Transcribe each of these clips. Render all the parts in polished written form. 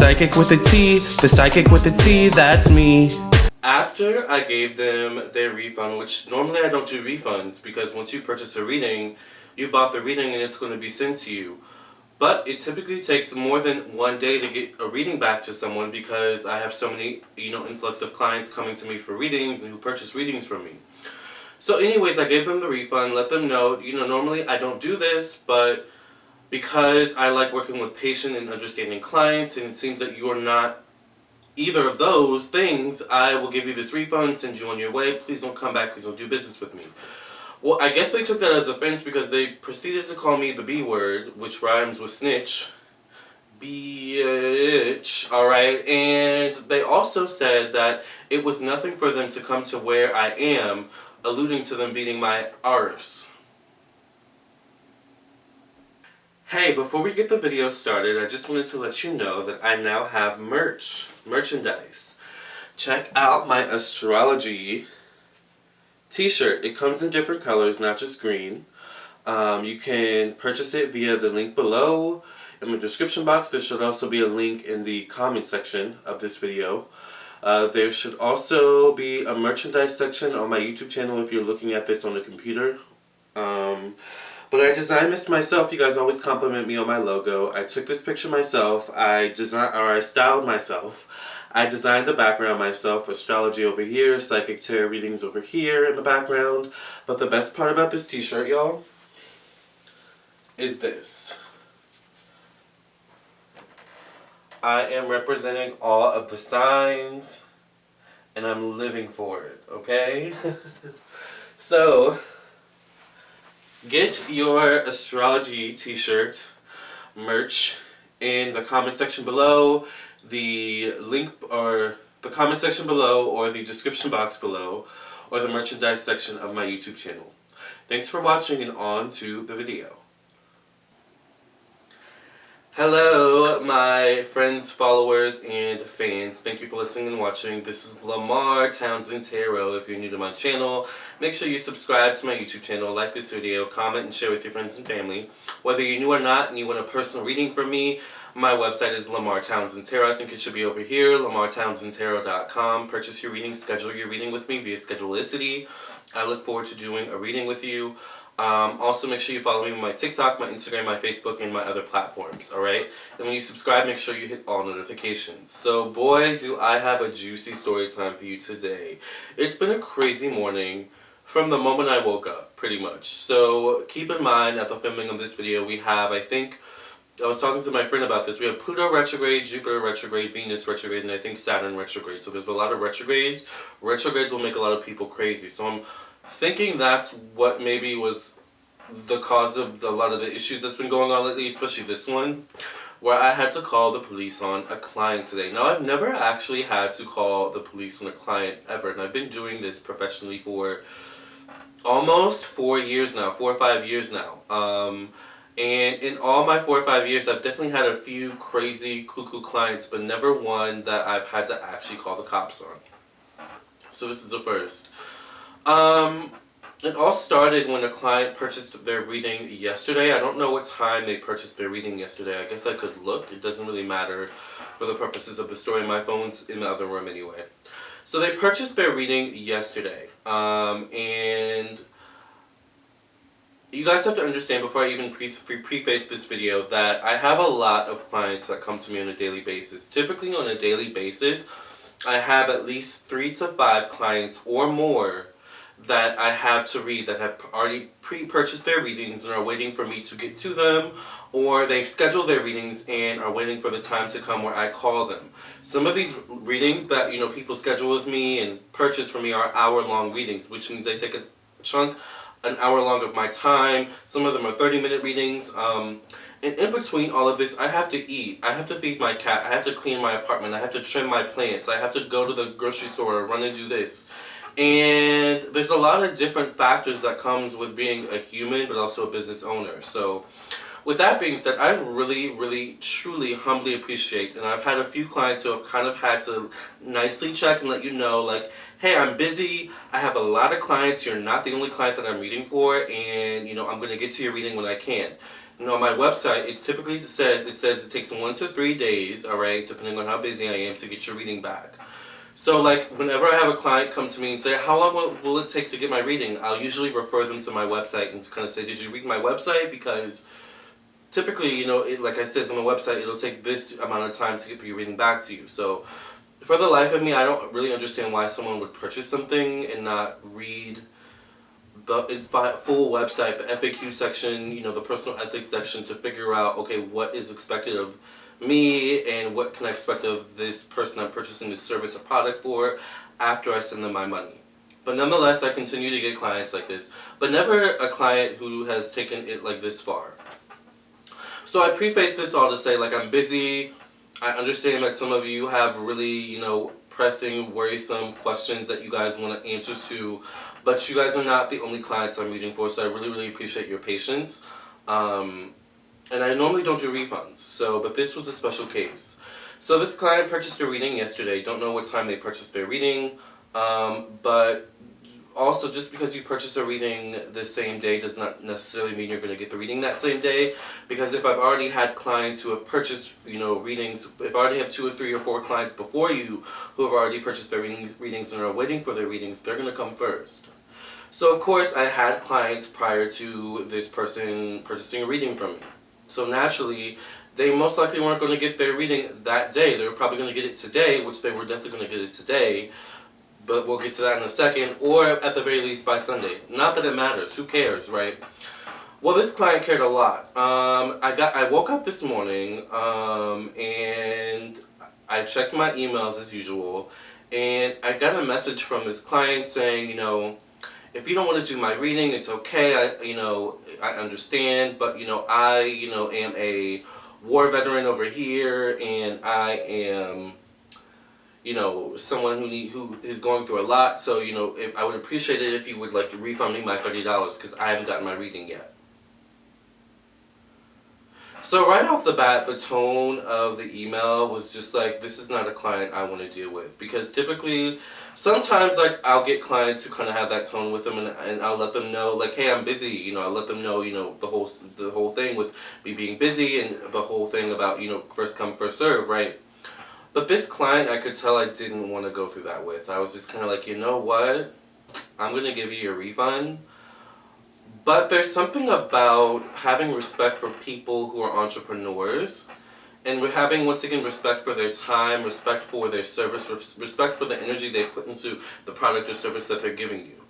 psychic with a T, the psychic with a T, that's me. After I gave them their refund, which normally I don't do refunds because once you purchase a reading, you bought the reading and it's going to be sent to you. But it typically takes more than one day to get a reading back to someone because I have so many, influx of clients coming to me for readings and who purchase readings from me. So anyways, I gave them the refund, let them know, normally I don't do this, but because I like working with patient and understanding clients, and it seems that you are not either of those things, I will give you this refund, send you on your way. Please don't come back, please don't do business with me. Well, I guess they took that as offense because they proceeded to call me the B word, which rhymes with snitch. Bitch, alright? And they also said that it was nothing for them to come to where I am, alluding to them beating my arse. Hey, before we get the video started, I just wanted to let you know that I now have merchandise. Check out my astrology t-shirt. It comes in different colors, not just green. You can purchase it via the link below in the description box. There should also be a link in the comment section of this video. There should also be a merchandise section on my YouTube channel if you're looking at this on a computer. But I designed this myself. You guys always compliment me on my logo. I took this picture myself. I styled myself. I designed the background myself. Astrology over here, psychic tarot readings over here in the background. But the best part about this t-shirt, y'all, is this. I am representing all of the signs, and I'm living for it, okay? So, get your astrology t-shirt merch in the comment section below, the link or the comment section below, or the description box below, or the merchandise section of my YouTube channel. Thanks for watching, and on to the video. Hello, my friends, followers, and fans. Thank you for listening and watching. This is Lamarr Townsend Tarot. If you're new to my channel, make sure you subscribe to my YouTube channel, like this video, comment, and share with your friends and family. Whether you're new or not and you want a personal reading from me, my website is Lamarr Townsend Tarot. I think it should be over here, lamarrtownsendtarot.com. Purchase your reading, schedule your reading with me via Schedulicity. I look forward to doing a reading with you. Also, make sure you follow me on my TikTok, my Instagram, my Facebook, and my other platforms, alright? And when you subscribe, make sure you hit all notifications. So, boy, do I have a juicy story time for you today. It's been a crazy morning from the moment I woke up, pretty much. So, keep in mind, at the filming of this video, we have, I was talking to my friend about this, we have Pluto retrograde, Jupiter retrograde, Venus retrograde, and I think Saturn retrograde. So there's a lot of retrogrades. Retrogrades will make a lot of people crazy. So I'm thinking that's what maybe was the cause of a lot of the issues that's been going on lately, especially this one, where I had to call the police on a client today. Now, I've never actually had to call the police on a client ever, and I've been doing this professionally for almost 4 years now, 4 or 5 years now. And in all my 4 or 5 years, I've definitely had a few crazy cuckoo clients, but never one that I've had to actually call the cops on. So this is the first. It all started when a client purchased their reading yesterday. I don't know what time they purchased their reading yesterday. I guess I could look. It doesn't really matter for the purposes of the story. My phone's in the other room anyway. So they purchased their reading yesterday. And you guys have to understand before I even preface this video that I have a lot of clients that come to me on a daily basis. Typically on a daily basis, I have at least 3 to 5 clients or more that I have to read that have already pre-purchased their readings and are waiting for me to get to them, or they've scheduled their readings and are waiting for the time to come where I call them. Some of these readings that people schedule with me and purchase from me are hour-long readings, which means they take a chunk, an hour long of my time. Some of them are 30-minute readings. And in between all of this, I have to eat. I have to feed my cat. I have to clean my apartment. I have to trim my plants. I have to go to the grocery store or run and do this. And there's a lot of different factors that comes with being a human, but also a business owner. So with that being said, I really, truly, humbly appreciate, and I've had a few clients who have kind of had to nicely check and let you know, like, hey, I'm busy, I have a lot of clients, you're not the only client that I'm reading for, and, I'm going to get to your reading when I can. On my website, it typically says it takes 1 to 3 days, all right, depending on how busy I am, to get your reading back. So like whenever I have a client come to me and say, how long will it take to get my reading? I'll usually refer them to my website and kind of say, did you read my website? Because typically, like I said on the website, it'll take this amount of time to get your reading back to you. So for the life of me, I don't really understand why someone would purchase something and not read the full website, the FAQ section, the personal ethics section, to figure out, okay, what is expected of me and what can I expect of this person I'm purchasing this service or product for after I send them my money. But nonetheless, I continue to get clients like this, but never a client who has taken it like this far. So I preface this all to say, like, I'm busy. I understand that some of you have really, pressing, worrisome questions that you guys want answers to, but you guys are not the only clients I'm reading for, so I really, really appreciate your patience. And I normally don't do refunds, but this was a special case. So this client purchased a reading yesterday. Don't know what time they purchased their reading, but also, just because you purchase a reading the same day does not necessarily mean you're going to get the reading that same day. Because if I've already had clients who have purchased, readings, if I already have 2 or 3 or 4 clients before you who have already purchased their readings and are waiting for their readings, they're going to come first. So of course, I had clients prior to this person purchasing a reading from me. So naturally, they most likely weren't going to get their reading that day. They were probably going to get it today, which they were definitely going to get it today. But we'll get to that in a second, or at the very least by Sunday. Not that it matters. Who cares, right? Well, this client cared a lot. I woke up this morning, and I checked my emails as usual, and I got a message from this client saying, if you don't want to do my reading, it's okay. I understand, but I am a war veteran over here, and I am someone who is going through a lot. So, if I would appreciate it if you would like refund me my $30 because I haven't gotten my reading yet. So right off the bat, the tone of the email was just like, this is not a client I want to deal with. Because typically, sometimes like I'll get clients who kind of have that tone with them, and I'll let them know like, hey, I'm busy. I'll let them know, the whole thing with me being busy and the whole thing about first come first serve, right? But this client, I could tell I didn't want to go through that with. I was just kind of like, you know what? I'm going to give you your refund. But there's something about having respect for people who are entrepreneurs, and we're having, once again, respect for their time, respect for their service, respect for the energy they put into the product or service that they're giving you.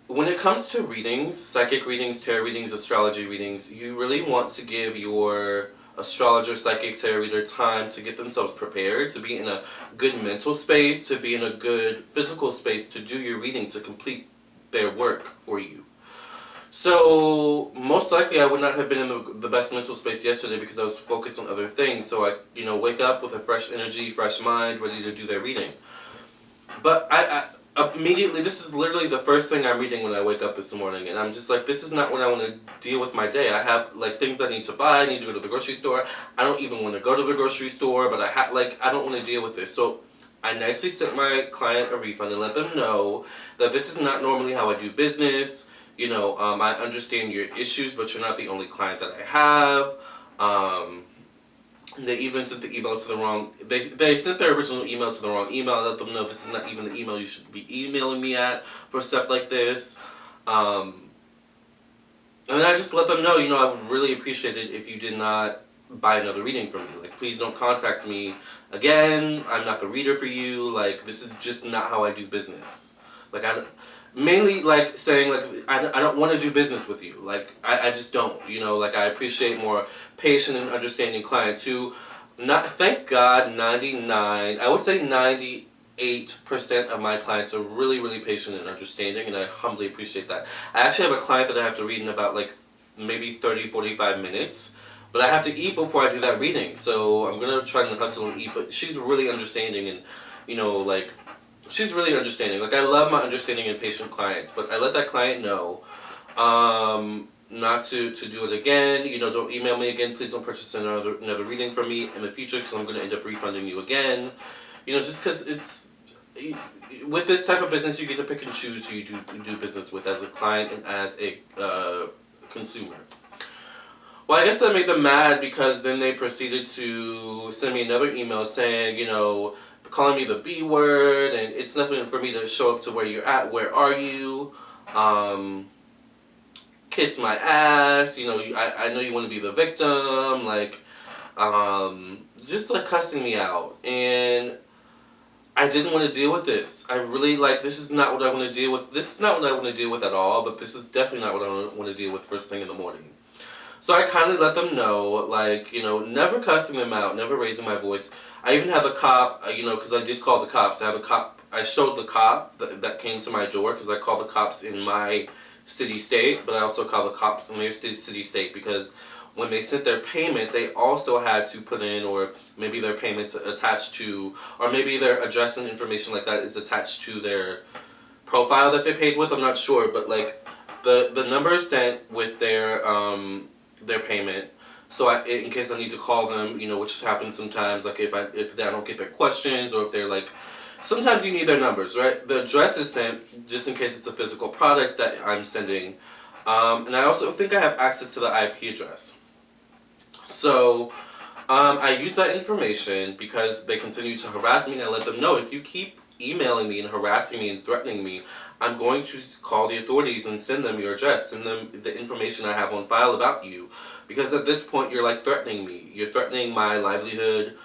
When it comes to readings, psychic readings, tarot readings, astrology readings, you really want to give your astrologer, psychic, tarot reader time to get themselves prepared, to be in a good mental space, to be in a good physical space to do your reading, to complete their work for you. So most likely I would not have been in the best mental space yesterday because I was focused on other things. So I, wake up with a fresh energy, fresh mind, ready to do their reading. But I immediately, this is literally the first thing I'm reading when I wake up this morning, and I'm just like, this is not what I want to deal with my day. I have like things I need to buy. I need to go to the grocery store. I don't even want to go to the grocery store, but I don't want to deal with this. So I nicely sent my client a refund and let them know that this is not normally how I do business. I understand your issues, but you're not the only client that I have. They even sent the email to the wrong. They sent their original email to the wrong email. I let them know this is not even the email you should be emailing me at for stuff like this. And I just let them know, I would really appreciate it if you did not buy another reading from me. Like, please don't contact me again. I'm not the reader for you. Like, this is just not how I do business. Like, mainly like saying like I don't want to do business with you. Like I just don't. I appreciate more patient and understanding clients who, thank God, 99, I would say 98% of my clients are really, really patient and understanding, and I humbly appreciate that. I actually have a client that I have to read in about like maybe 30-45 minutes. But I have to eat before I do that reading, so I'm going to try and hustle and eat. But she's really understanding, and she's really understanding. Like, I love my understanding and patient clients, but I let that client know not to do it again. Don't email me again. Please don't purchase another reading from me in the future because I'm going to end up refunding you again. Just because it's... With this type of business, you get to pick and choose who you do business with as a client and as a consumer. Well, I guess that made them mad because then they proceeded to send me another email saying, calling me the B word, and it's nothing for me to show up to where you're at. Where are you? Um, Kiss my ass. I know you want to be the victim. Just like cussing me out. And I didn't want to deal with this. I really this is not what I want to deal with. This is not what I want to deal with at all, but this is definitely not what I want to deal with first thing in the morning. So I kind of let them know, never cussing them out, never raising my voice. I even have a cop, because I did call the cops. I have a cop. I showed the cop that came to my door because I called the cops in my city state, but I also called the cops in their city state because when they sent their payment, they also had to put in, or maybe their payment's attached to, or maybe their address and information like that is attached to their profile that they paid with. I'm not sure, but the number is sent with their payment. So in case I need to call them, which happens sometimes, if I don't get their questions, or if they're sometimes you need their numbers, right? The address is sent just in case it's a physical product that I'm sending. And I also think I have access to the IP address. So I use that information because they continue to harass me, and I let them know, if you keep emailing me and harassing me and threatening me, I'm going to call the authorities and send them your address, send them the information I have on file about you. Because at this point, you're threatening me. You're threatening my livelihood.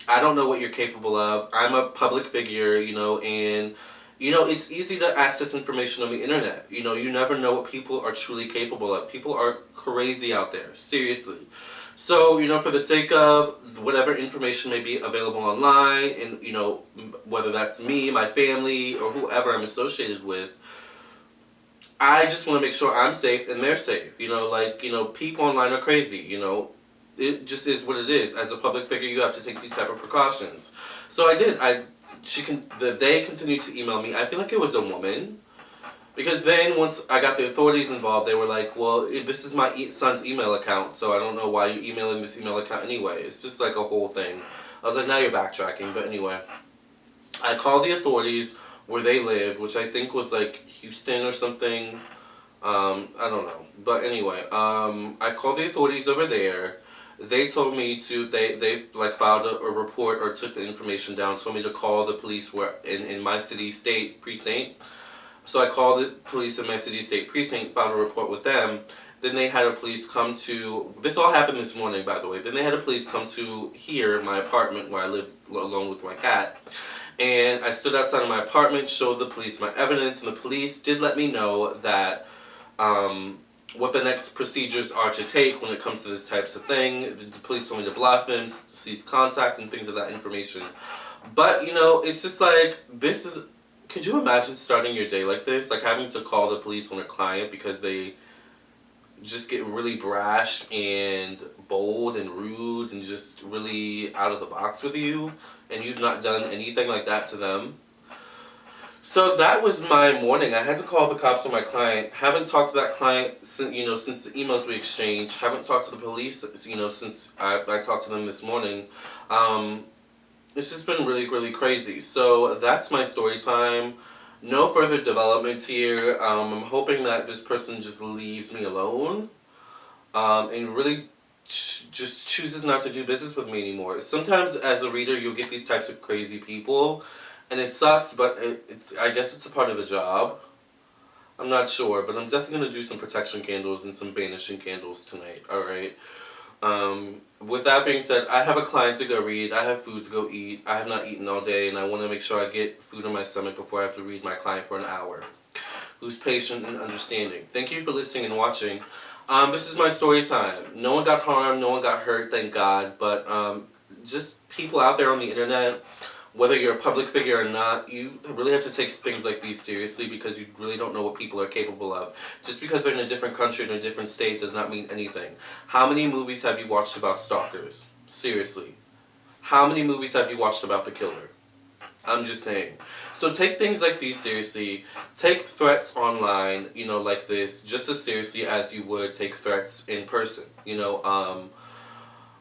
I don't know what you're capable of. I'm a public figure, and, it's easy to access information on the internet. You never know what people are truly capable of. People are crazy out there, seriously. So, for the sake of whatever information may be available online, and, whether that's me, my family, or whoever I'm associated with, I just want to make sure I'm safe and they're safe. People online are crazy, It just is what it is. As a public figure, you have to take these type of precautions. So I did. They continued to email me. I feel like it was a woman. Because then once I got the authorities involved, they were like, well, this is my son's email account, so I don't know why you're emailing this email account anyway. It's just a whole thing. I was like, now you're backtracking. But anyway, I called the authorities where they lived, which I think was Houston or something. I don't know. But anyway, I called the authorities over there. They told me they filed a report or took the information down, told me to call the police in my city state precinct. So I called the police in my city state precinct, filed a report with them. Then they had a police come to, this all happened this morning, by the way. Then they had a police come to here, my apartment where I live alone with my cat. And I stood outside of my apartment, showed the police my evidence, and the police did let me know that what the next procedures are to take when it comes to this types of thing. The police told me to block them, cease contact, and things of that information. But, it's just this is... Could you imagine starting your day like this? Having to call the police on a client because they just get really brash and bold and rude and just really out of the box with you, and you've not done anything like that to them? So that was my morning. I had to call the cops on my client. Haven't talked to that client since the emails we exchanged. Haven't talked to the police, since I talked to them this morning. It's just been really, really crazy. So that's my story time. No further developments here. I'm hoping that this person just leaves me alone, and really just chooses not to do business with me anymore. Sometimes as a reader, you'll get these types of crazy people, and it sucks, but I guess it's a part of the job. I'm not sure, but I'm definitely going to do some protection candles and some banishing candles tonight, alright? With that being said, I have a client to go read, I have food to go eat, I have not eaten all day, and I want to make sure I get food in my stomach before I have to read my client for an hour, who's patient and understanding. Thank you for listening and watching. This is my story time. No one got harmed, no one got hurt, thank God, but just people out there on the internet, whether you're a public figure or not, you really have to take things like these seriously, because you really don't know what people are capable of. Just because they're in a different country, in a different state, does not mean anything. How many movies have you watched about stalkers? Seriously. How many movies have you watched about the killer? I'm just saying. So take things like these seriously. Take threats online, like this, just as seriously as you would take threats in person.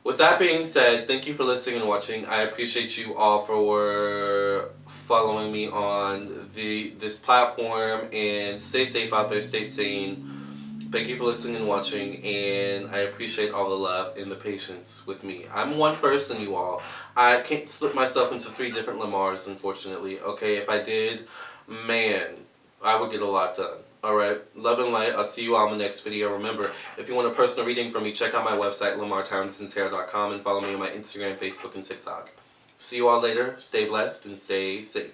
With that being said, thank you for listening and watching. I appreciate you all for following me on this platform, and stay safe out there, stay sane. Thank you for listening and watching, and I appreciate all the love and the patience with me. I'm one person, you all. I can't split myself into 3 different Lamarrs, unfortunately. Okay, if I did, man, I would get a lot done. Alright, love and light. I'll see you all in the next video. Remember, if you want a personal reading from me, check out my website, lamarrtownsendtarot.com, and follow me on my Instagram, Facebook, and TikTok. See you all later. Stay blessed and stay safe.